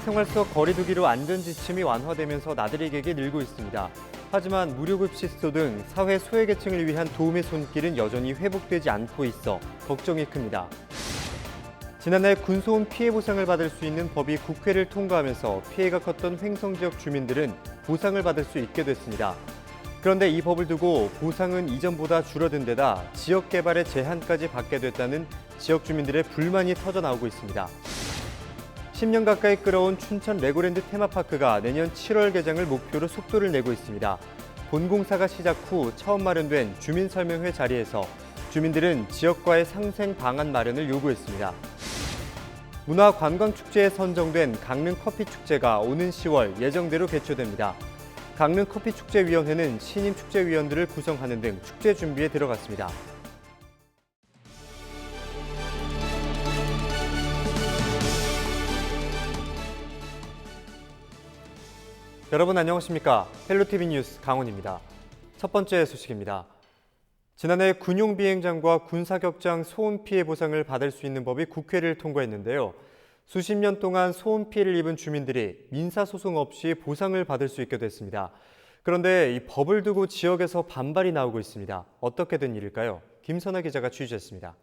생활 속 거리 두기로 안전지침이 완화되면서 나들이객이 늘고 있습니다. 하지만 무료급식소 등 사회 소외계층을 위한 도움의 손길은 여전히 회복되지 않고 있어 걱정이 큽니다. 지난해 군소음 피해 보상을 받을 수 있는 법이 국회를 통과하면서 피해가 컸던 횡성 지역 주민들은 보상을 받을 수 있게 됐습니다. 그런데 이 법을 두고 보상은 이전보다 줄어든 데다 지역 개발의 제한까지 받게 됐다는 지역 주민들의 불만이 터져나오고 있습니다. 10년 가까이 끌어온 춘천 레고랜드 테마파크가 내년 7월 개장을 목표로 속도를 내고 있습니다. 본공사가 시작 후 처음 마련된 주민설명회 자리에서 주민들은 지역과의 상생 방안 마련을 요구했습니다. 문화관광축제에 선정된 강릉커피축제가 오는 10월 예정대로 개최됩니다. 강릉커피축제위원회는 신임 축제위원들을 구성하는 등 축제 준비에 들어갔습니다. 여러분 안녕하십니까? 헬로티비 뉴스 강훈입니다. 첫 번째 소식입니다. 지난해 군용비행장과 군사격장 소음 피해 보상을 받을 수 있는 법이 국회를 통과했는데요. 수십 년 동안 소음 피해를 입은 주민들이 민사소송 없이 보상을 받을 수 있게 됐습니다. 그런데 이 법을 두고 지역에서 반발이 나오고 있습니다. 어떻게 된 일일까요? 김선아 기자가 취재했습니다.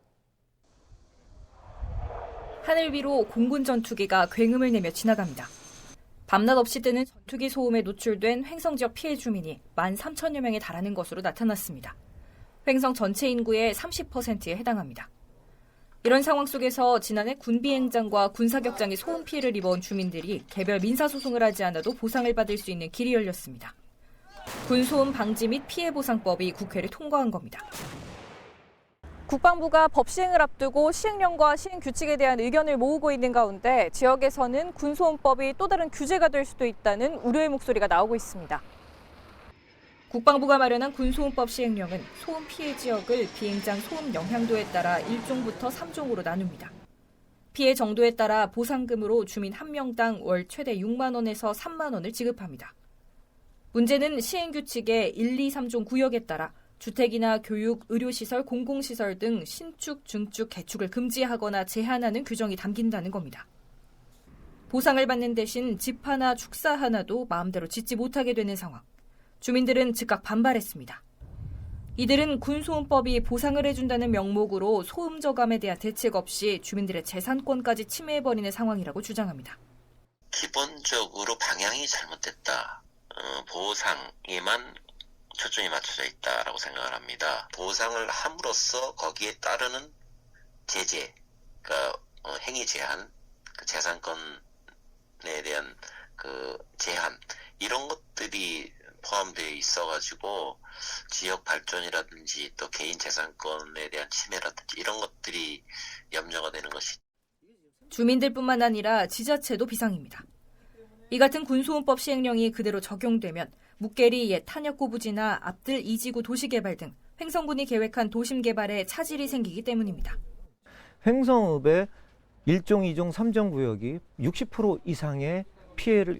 하늘 위로 공군 전투기가 굉음을 내며 지나갑니다. 밤낮 없이 뜨는 전투기 소음에 노출된 횡성 지역 피해 주민이 13,000여 명에 달하는 것으로 나타났습니다. 횡성 전체 인구의 30%에 해당합니다. 이런 상황 속에서 지난해 군비행장과 군사격장의 소음 피해를 입어온 주민들이 개별 민사소송을 하지 않아도 보상을 받을 수 있는 길이 열렸습니다. 군소음 방지 및 피해 보상법이 국회를 통과한 겁니다. 국방부가 법 시행을 앞두고 시행령과 시행 규칙에 대한 의견을 모으고 있는 가운데 지역에서는 군소음법이 또 다른 규제가 될 수도 있다는 우려의 목소리가 나오고 있습니다. 국방부가 마련한 군소음법 시행령은 소음 피해 지역을 비행장 소음 영향도에 따라 1종부터 3종으로 나눕니다. 피해 정도에 따라 보상금으로 주민 한 명당 월 최대 6만 원에서 3만 원을 지급합니다. 문제는 시행 규칙의 1, 2, 3종 구역에 따라 주택이나 교육, 의료시설, 공공시설 등 신축, 증축, 개축을 금지하거나 제한하는 규정이 담긴다는 겁니다. 보상을 받는 대신 집 하나, 축사 하나도 마음대로 짓지 못하게 되는 상황. 주민들은 즉각 반발했습니다. 이들은 군소음법이 보상을 해준다는 명목으로 소음 저감에 대한 대책 없이 주민들의 재산권까지 침해해버리는 상황이라고 주장합니다. 기본적으로 방향이 잘못됐다. 보상에만 초점이 맞춰져 있다라고 생각을 합니다. 보상을 함으로써 거기에 따르는 제재, 그러니까 행위 제한, 그 재산권에 대한 그 제한 이런 것들이 포함되어 있어가지고 지역 발전이라든지 또 개인 재산권에 대한 침해라든지 이런 것들이 염려가 되는 것이죠. 주민들뿐만 아니라 지자체도 비상입니다. 이 같은 군소음법 시행령이 그대로 적용되면 묵계리 옛 탄약고 부지나 앞들 2지구 도시개발 등 횡성군이 계획한 도심 개발에 차질이 생기기 때문입니다. 횡성읍의 1종, 2종, 3종 구역이 60% 이상의 피해를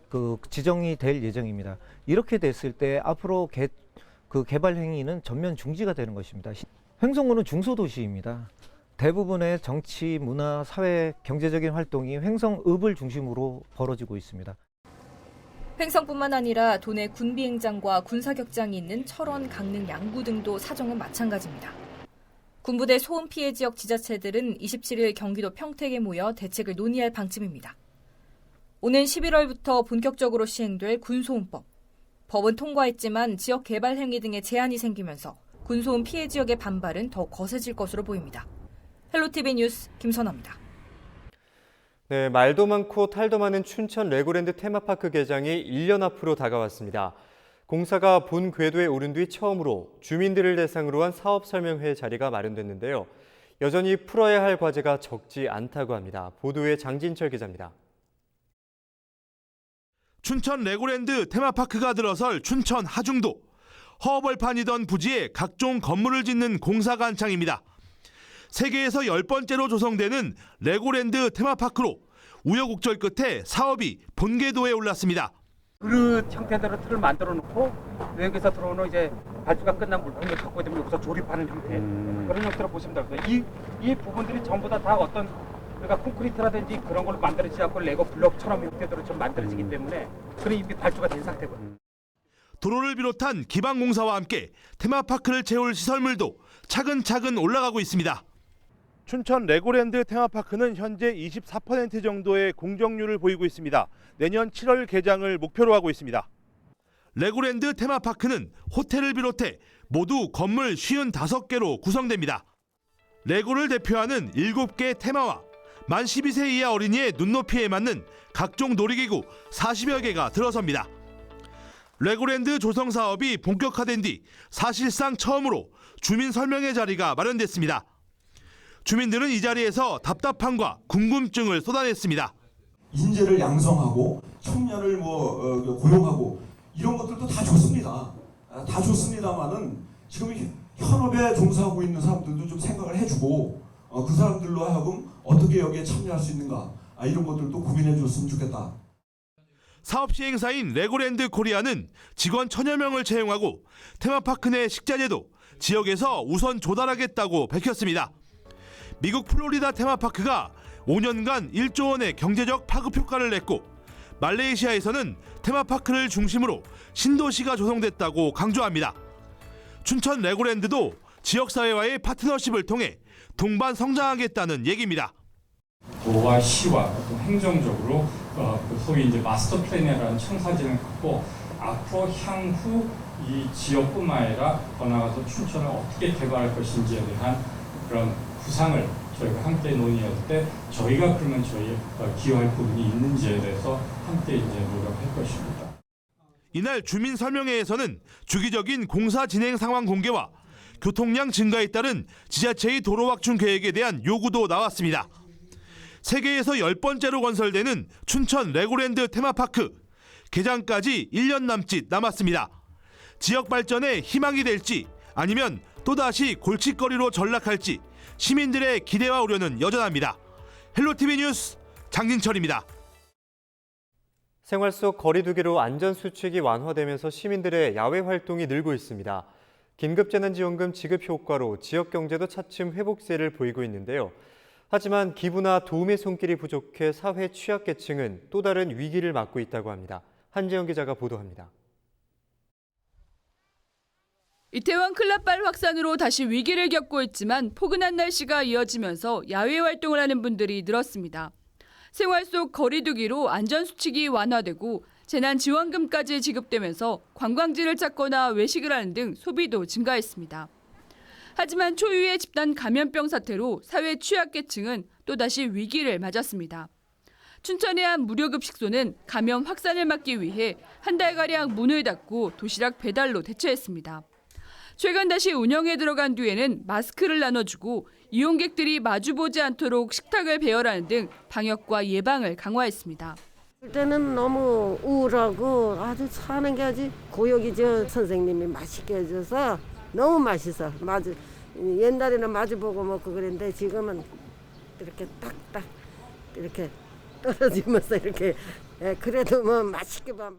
지정이 될 예정입니다. 이렇게 됐을 때 앞으로 개발 행위는 전면 중지가 되는 것입니다. 횡성군은 중소도시입니다. 대부분의 정치, 문화, 사회, 경제적인 활동이 횡성읍을 중심으로 벌어지고 있습니다. 횡성뿐만 아니라 도내 군비행장과 군사격장이 있는 철원, 강릉, 양구 등도 사정은 마찬가지입니다. 군부대 소음 피해 지역 지자체들은 27일 경기도 평택에 모여 대책을 논의할 방침입니다. 오는 11월부터 본격적으로 시행될 군소음법. 법은 통과했지만 지역 개발 행위 등의 제한이 생기면서 군소음 피해 지역의 반발은 더 거세질 것으로 보입니다. 헬로티비 뉴스 김선아입니다. 네, 말도 많고 탈도 많은 춘천 레고랜드 테마파크 개장이 1년 앞으로 다가왔습니다. 공사가 본 궤도에 오른 뒤 처음으로 주민들을 대상으로 한 사업 설명회 자리가 마련됐는데요. 여전히 풀어야 할 과제가 적지 않다고 합니다. 보도에 장진철 기자입니다. 춘천 레고랜드 테마파크가 들어설 춘천 하중도. 허벌판이던 부지에 각종 건물을 짓는 공사가 한창입니다. 세계에서 10번째로 조성되는 레고랜드 테마파크로 우여곡절 끝에 사업이 본궤도에 올랐습니다. 그릇 형태대로 틀을 만들어 놓고 여기서 들어오는 이제 발주가 끝난 물품을 갖고 되면 여기서 조립하는 형태 그런 형태로 보시면 됩니다. 이 부분들이 전부 다 어떤 그러니까 콘크리트라든지 그런 걸로 만들어지지 않고 레고 블록처럼 형태대로 좀 만들어지기 때문에 그런 이미 발주가 된 상태거든요. 도로를 비롯한 기반공사와 함께 테마파크를 채울 시설물도 차근차근 올라가고 있습니다. 춘천 레고랜드 테마파크는 현재 24% 정도의 공정률을 보이고 있습니다. 내년 7월 개장을 목표로 하고 있습니다. 레고랜드 테마파크는 호텔을 비롯해 모두 건물 55개로 구성됩니다. 레고를 대표하는 7개 테마와 만 12세 이하 어린이의 눈높이에 맞는 각종 놀이기구 40여 개가 들어섭니다. 레고랜드 조성 사업이 본격화된 뒤 사실상 처음으로 주민 설명회 자리가 마련됐습니다. 주민들은 이 자리에서 답답함과 궁금증을 쏟아냈습니다. 인재를 양성하고 청년을 고용하고 이런 것들도 다 좋습니다. 다 좋습니다만은 지금 현업에 종사하고 있는 사람들도 좀 생각을 해주고 그 사람들로 하여금 어떻게 여기에 참여할 수 있는가 이런 것들도 고민해 줬으면 좋겠다. 사업 시행사인 레고랜드 코리아는 직원 1000여 명을 채용하고 테마파크 내 식자재도 지역에서 우선 조달하겠다고 밝혔습니다. 미국 플로리다 테마파크가 5년간 1조 원의 경제적 파급 효과를 냈고 말레이시아에서는 테마파크를 중심으로 신도시가 조성됐다고 강조합니다. 춘천 레고랜드도 지역사회와의 파트너십을 통해 동반 성장하겠다는 얘기입니다. 도와 시와 또 행정적으로 소위 이제 마스터 플랜이라는 청사진을 갖고 앞으로 향후 이 지역뿐만 아니라 더 나아가서 춘천을 어떻게 개발할 것인지에 대한 그런 구상을 저희가 함께 논의할 때 저희가 그러면 저희 기여할 부분이 있는지에 대해서 함께 이제 노력할 것입니다. 이날 주민 설명회에서는 주기적인 공사 진행 상황 공개와 교통량 증가에 따른 지자체의 도로 확충 계획에 대한 요구도 나왔습니다. 세계에서 10번째로 건설되는 춘천 레고랜드 테마파크. 개장까지 1년 남짓 남았습니다. 지역 발전에 희망이 될지 아니면 또다시 골칫거리로 전락할지 시민들의 기대와 우려는 여전합니다. 헬로티비 뉴스 장진철입니다. 생활 속 거리두기로 안전수칙이 완화되면서 시민들의 야외 활동이 늘고 있습니다. 긴급재난지원금 지급 효과로 지역 경제도 차츰 회복세를 보이고 있는데요. 하지만 기부나 도움의 손길이 부족해 사회 취약계층은 또 다른 위기를 맞고 있다고 합니다. 한재영 기자가 보도합니다. 이태원 클럽발 확산으로 다시 위기를 겪고 있지만 포근한 날씨가 이어지면서 야외 활동을 하는 분들이 늘었습니다. 생활 속 거리두기로 안전수칙이 완화되고 재난지원금까지 지급되면서 관광지를 찾거나 외식을 하는 등 소비도 증가했습니다. 하지만 초유의 집단 감염병 사태로 사회 취약계층은 또다시 위기를 맞았습니다. 춘천의 한 무료급식소는 감염 확산을 막기 위해 한 달가량 문을 닫고 도시락 배달로 대체했습니다. 최근 다시 운영에 들어간 뒤에는 마스크를 나눠주고 이용객들이 마주보지 않도록 식탁을 배열하는 등 방역과 예방을 강화했습니다. 그때는 너무 우울하고 아주 사는 게 아주 고역이죠. 선생님이 맛있게 해줘서 너무 맛있어. 옛날에는 마주보고 먹고 그랬는데 지금은 이렇게 딱딱 이렇게 떨어지면서 이렇게 그래도 뭐 맛있게 봐.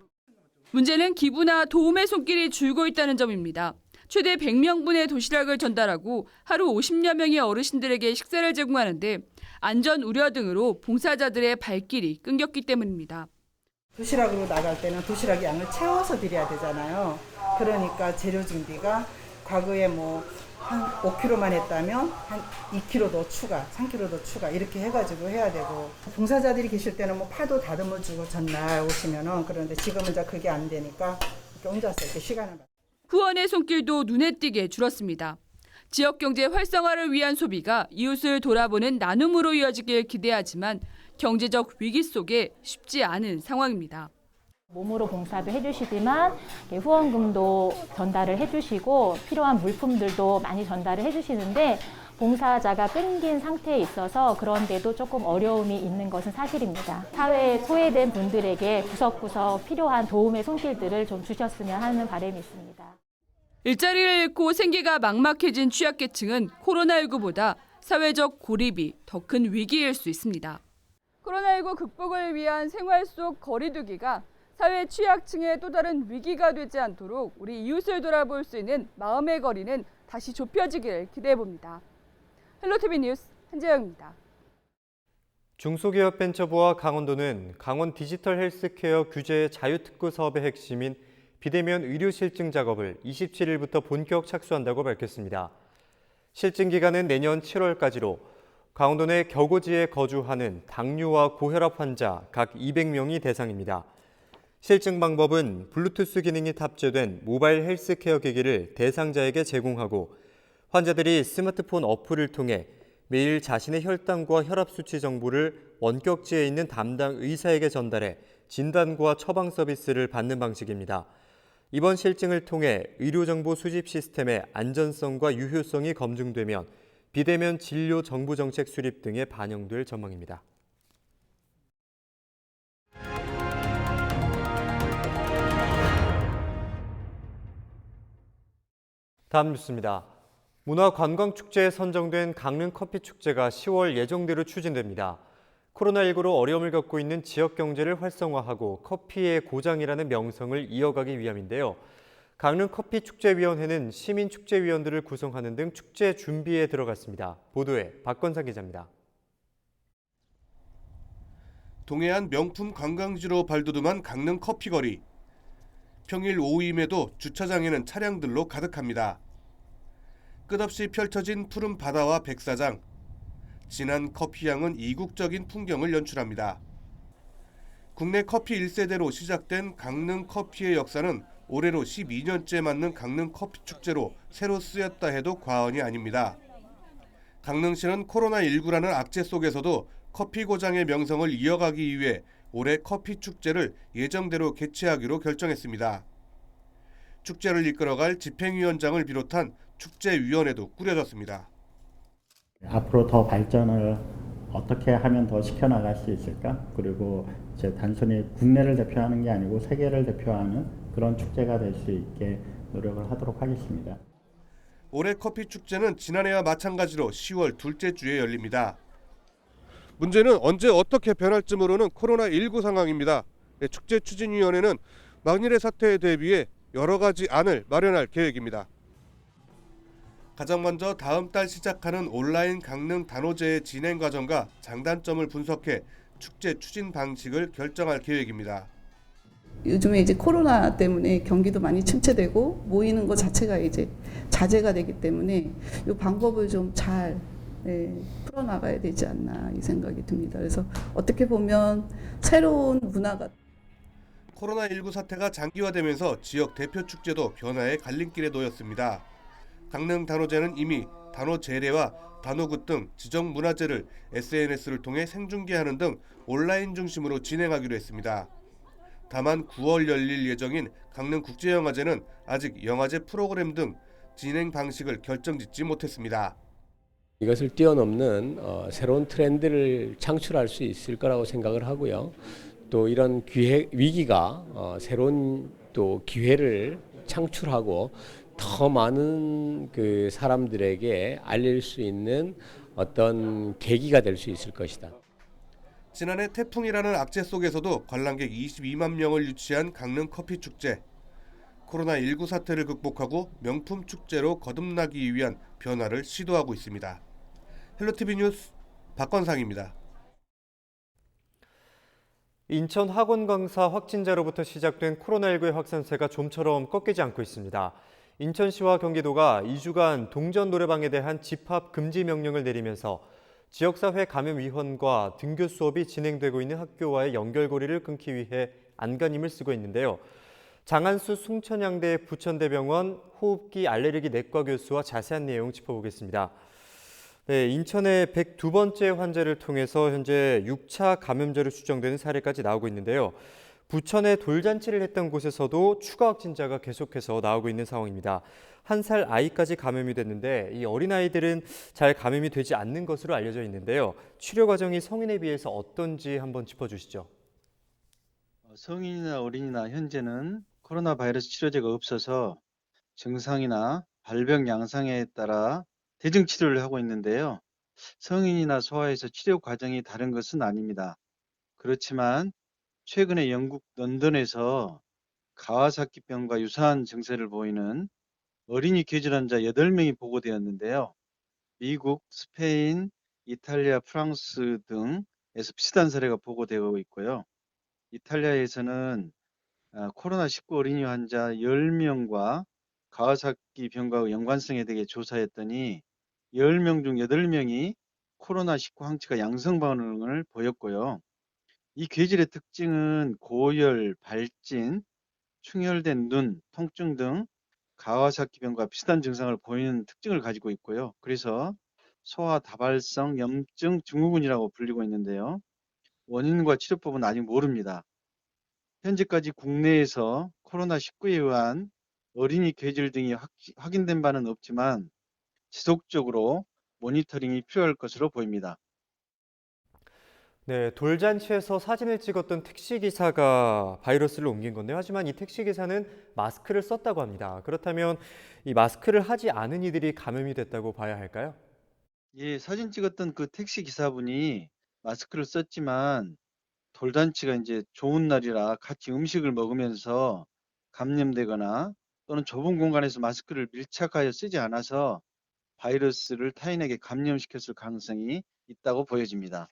문제는 기부나 도움의 손길이 줄고 있다는 점입니다. 최대 100명분의 도시락을 전달하고 하루 50여 명의 어르신들에게 식사를 제공하는데 안전 우려 등으로 봉사자들의 발길이 끊겼기 때문입니다. 도시락으로 나갈 때는 도시락 양을 채워서 드려야 되잖아요. 그러니까 재료 준비가 과거에 한 5kg만 했다면 한 2kg 더 추가, 3kg 더 추가 이렇게 해가지고 해야 되고 봉사자들이 계실 때는 파도 다듬어주고 전날 오시면은 그런데 지금은 이제 그게 안 되니까 이렇게 혼자서 이렇게 시간을 후원의 손길도 눈에 띄게 줄었습니다. 지역 경제 활성화를 위한 소비가 이웃을 돌아보는 나눔으로 이어지길 기대하지만 경제적 위기 속에 쉽지 않은 상황입니다. 몸으로 봉사도 해주시지만 후원금도 전달을 해주시고 필요한 물품들도 많이 전달을 해주시는데 봉사자가 끊긴 상태에 있어서 그런데도 조금 어려움이 있는 것은 사실입니다. 사회에 소외된 분들에게 구석구석 필요한 도움의 손길들을 좀 주셨으면 하는 바람이 있습니다. 일자리를 잃고 생계가 막막해진 취약계층은 코로나19보다 사회적 고립이 더 큰 위기일 수 있습니다. 코로나19 극복을 위한 생활 속 거리두기가 사회 취약층의 또 다른 위기가 되지 않도록 우리 이웃을 돌아볼 수 있는 마음의 거리는 다시 좁혀지기를 기대해봅니다. 헬로티비 뉴스 한재영입니다. 중소기업벤처부와 강원도는 강원 디지털 헬스케어 규제 자유특구 사업의 핵심인 비대면 의료 실증 작업을 27일부터 본격 착수한다고 밝혔습니다. 실증 기간은 내년 7월까지로 강원도 내 격오지에 거주하는 당뇨와 고혈압 환자 각 200명이 대상입니다. 실증 방법은 블루투스 기능이 탑재된 모바일 헬스케어 기기를 대상자에게 제공하고 환자들이 스마트폰 어플을 통해 매일 자신의 혈당과 혈압 수치 정보를 원격지에 있는 담당 의사에게 전달해 진단과 처방 서비스를 받는 방식입니다. 이번 실증을 통해 의료정보 수집 시스템의 안전성과 유효성이 검증되면 비대면 진료 정부 정책 수립 등에 반영될 전망입니다. 다음 뉴스입니다. 문화관광축제에 선정된 강릉커피축제가 10월 예정대로 추진됩니다. 코로나19로 어려움을 겪고 있는 지역 경제를 활성화하고 커피의 고장이라는 명성을 이어가기 위함인데요. 강릉커피축제위원회는 시민축제위원들을 구성하는 등 축제 준비에 들어갔습니다. 보도에 박건상 기자입니다. 동해안 명품 관광지로 발돋움한 강릉 커피거리. 평일 오후임에도 주차장에는 차량들로 가득합니다. 끝없이 펼쳐진 푸른 바다와 백사장. 진한 커피향은 이국적인 풍경을 연출합니다. 국내 커피 1세대로 시작된 강릉 커피의 역사는 올해로 12년째 맞는 강릉 커피축제로 새로 쓰였다 해도 과언이 아닙니다. 강릉시는 코로나19라는 악재 속에서도 커피 고장의 명성을 이어가기 위해 올해 커피축제를 예정대로 개최하기로 결정했습니다. 축제를 이끌어갈 집행위원장을 비롯한 축제위원회도 꾸려졌습니다. 앞으로 더 발전을 어떻게 하면 더 시켜나갈 수 있을까? 그리고 이제 단순히 국내를 대표하는 게 아니고 세계를 대표하는 그런 축제가 될 수 있게 노력을 하도록 하겠습니다. 올해 커피 축제는 지난해와 마찬가지로 10월 둘째 주에 열립니다. 문제는 언제 어떻게 변할지 모르는 코로나19 상황입니다. 축제 추진위원회는 만일의 사태에 대비해 여러 가지 안을 마련할 계획입니다. 가장 먼저 다음 달 시작하는 온라인 강릉 단오제의 진행 과정과 장단점을 분석해 축제 추진 방식을 결정할 계획입니다. 요즘에 이제 코로나 때문에 경기도 많이 침체되고 모이는 것 자체가 이제 자제가 되기 때문에 이 방법을 좀 잘 풀어나가야 되지 않나 이 생각이 듭니다. 그래서 어떻게 보면 새로운 문화가 코로나19 사태가 장기화되면서 지역 대표 축제도 변화의 갈림길에 놓였습니다. 강릉 단오제는 이미 단오 제례와 단오굿 등 지정 문화제를 SNS를 통해 생중계하는 등 온라인 중심으로 진행하기로 했습니다. 다만 9월 열릴 예정인 강릉국제영화제는 아직 영화제 프로그램 등 진행 방식을 결정짓지 못했습니다. 이것을 뛰어넘는 새로운 트렌드를 창출할 수 있을 거라고 생각을 하고요. 또 이런 위기가 새로운 또 기회를 창출하고 더 많은 그 사람들에게 알릴 수 있는 어떤 계기가 될 수 있을 것이다. 지난해 태풍이라는 악재 속에서도 관람객 22만 명을 유치한 강릉 커피축제. 코로나19 사태를 극복하고 명품 축제로 거듭나기 위한 변화를 시도하고 있습니다. 헬로티비 뉴스 박건상입니다. 인천 학원 강사 확진자로부터 시작된 코로나19의 확산세가 좀처럼 꺾이지 않고 있습니다. 인천시와 경기도가 2주간 동전 노래방에 대한 집합 금지 명령을 내리면서 지역사회 감염위원과 등교 수업이 진행되고 있는 학교와의 연결고리를 끊기 위해 안간힘을 쓰고 있는데요. 장안수 숭천향대 부천대병원 호흡기 알레르기 내과 교수와 자세한 내용 짚어보겠습니다. 네, 인천의 102번째 환자를 통해서 현재 6차 감염자로 추정되는 사례까지 나오고 있는데요. 부천에 돌잔치를 했던 곳에서도 추가 확진자가 계속해서 나오고 있는 상황입니다. 1살 아이까지 감염이 됐는데 이 어린아이들은 잘 감염이 되지 않는 것으로 알려져 있는데요. 치료 과정이 성인에 비해서 어떤지 한번 짚어주시죠. 성인이나 어린이나 현재는 코로나 바이러스 치료제가 없어서 증상이나 발병 양상에 따라 대증 치료를 하고 있는데요. 성인이나 소아에서 치료 과정이 다른 것은 아닙니다. 그렇지만 최근에 영국 런던에서 가와사키병과 유사한 증세를 보이는 어린이 궤질 환자 8명이 보고되었는데요. 미국, 스페인, 이탈리아, 프랑스 등 비슷한 사례가 보고되고 있고요. 이탈리아에서는 코로나19 어린이 환자 10명과 가와사키 병과의 연관성에 대해 조사했더니 10명 중 8명이 코로나19 항체가 양성 반응을 보였고요. 이 괴질의 특징은 고열, 발진, 충혈된 눈, 통증 등 가와사키 병과 비슷한 증상을 보이는 특징을 가지고 있고요. 그래서 소아 다발성 염증 증후군이라고 불리고 있는데요. 원인과 치료법은 아직 모릅니다. 현재까지 국내에서 코로나19에 의한 어린이 괴질 등이 확인된 바는 없지만 지속적으로 모니터링이 필요할 것으로 보입니다. 네, 돌잔치에서 사진을 찍었던 택시기사가 바이러스를 옮긴 건데요. 하지만 이 택시기사는 마스크를 썼다고 합니다. 그렇다면 이 마스크를 하지 않은 이들이 감염이 됐다고 봐야 할까요? 예, 사진 찍었던 그 택시 기사분이 마스크를 썼지만 돌잔치가 이제 좋은 날이라 같이 음식을 먹으면서 감염되거나 또는 좁은 공간에서 마스크를 밀착하여 쓰지 않아서 바이러스를 타인에게 감염시켰을 가능성이 있다고 보여집니다.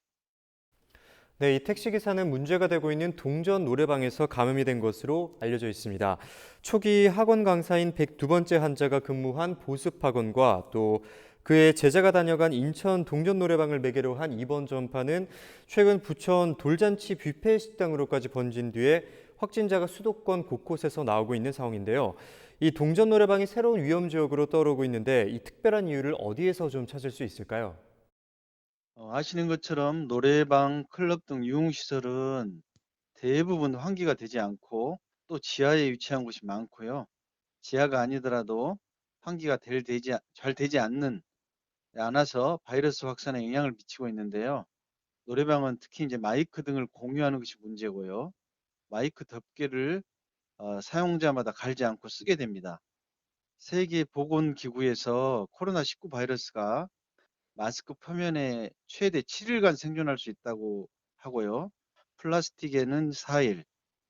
네, 이 택시기사는 문제가 되고 있는 동전 노래방에서 감염이 된 것으로 알려져 있습니다. 초기 학원 강사인 102번째 환자가 근무한 보습학원과 또 그의 제자가 다녀간 인천 동전 노래방을 매개로 한 이번 전파는 최근 부천 돌잔치 뷔페 식당으로까지 번진 뒤에 확진자가 수도권 곳곳에서 나오고 있는 상황인데요. 이 동전 노래방이 새로운 위험 지역으로 떠오르고 있는데 이 특별한 이유를 어디에서 좀 찾을 수 있을까요? 아시는 것처럼 노래방, 클럽 등 유흥시설은 대부분 환기가 되지 않고 또 지하에 위치한 곳이 많고요. 지하가 아니더라도 환기가 잘 되지 않아서 바이러스 확산에 영향을 미치고 있는데요. 노래방은 특히 이제 마이크 등을 공유하는 것이 문제고요. 마이크 덮개를 사용자마다 갈지 않고 쓰게 됩니다. 세계보건기구에서 코로나19 바이러스가 마스크 표면에 최대 7일간 생존할 수 있다고 하고요. 플라스틱에는 4일,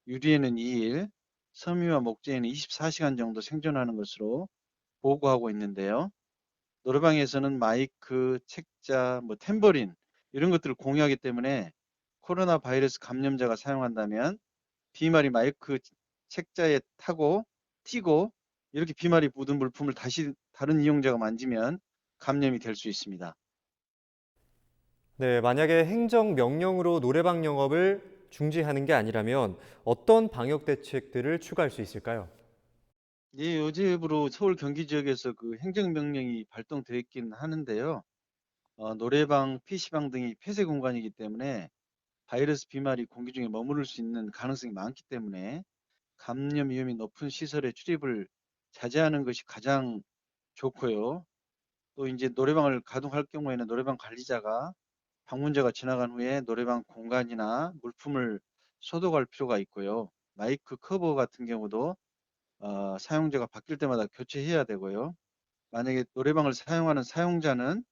유리에는 2일, 섬유와 목재에는 24시간 정도 생존하는 것으로 보고하고 있는데요. 노래방에서는 마이크, 책자, 탬버린 이런 것들을 공유하기 때문에 코로나 바이러스 감염자가 사용한다면 비말이 마이크 책자에 튀고 이렇게 비말이 묻은 물품을 다시 다른 이용자가 만지면 감염이 될 수 있습니다. 네, 만약에 행정명령으로 노래방 영업을 중지하는 게 아니라면 어떤 방역 대책들을 추가할 수 있을까요? 예, 어제부로 서울 경기 지역에서 그 행정명령이 발동되어 있긴 하는데요. 노래방, PC방 등이 폐쇄 공간이기 때문에 바이러스 비말이 공기 중에 머무를 수 있는 가능성이 많기 때문에 감염 위험이 높은 시설의 출입을 자제하는 것이 가장 좋고요. 또 이제 노래방을 가동할 경우에는 노래방 관리자가 방문자가 지나간 후에 노래방 공간이나 물품을 소독할 필요가 있고요. 마이크 커버 같은 경우도 사용자가 바뀔 때마다 교체해야 되고요. 만약에 노래방을 사용하는 사용자는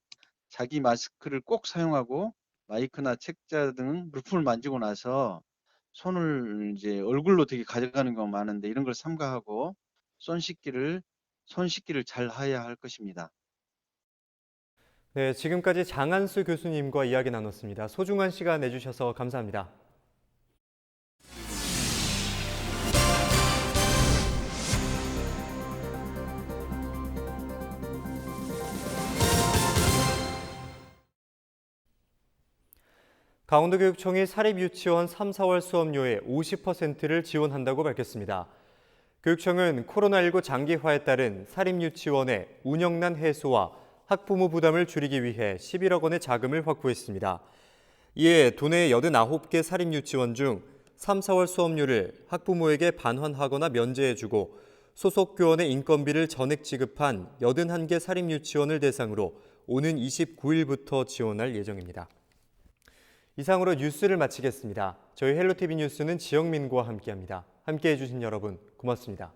자기 마스크를 꼭 사용하고 마이크나 책자 등 물품을 만지고 나서 손을 이제 얼굴로 되게 가져가는 경우가 많은데 이런 걸 삼가하고 손 씻기를 잘 해야 할 것입니다. 네, 지금까지 장한수 교수님과 이야기 나눴습니다. 소중한 시간 내주셔서 감사합니다. 강원도교육청이 사립유치원 3, 4월 수업료의 50%를 지원한다고 밝혔습니다. 교육청은 코로나19 장기화에 따른 사립유치원의 운영난 해소와 학부모 부담을 줄이기 위해 11억 원의 자금을 확보했습니다. 이에 도내 89개 사립유치원 중 3, 4월 수업료를 학부모에게 반환하거나 면제해주고 소속 교원의 인건비를 전액 지급한 81개 사립유치원을 대상으로 오는 29일부터 지원할 예정입니다. 이상으로 뉴스를 마치겠습니다. 저희 헬로티비 뉴스는 지영민과 함께합니다. 함께해 주신 여러분 고맙습니다.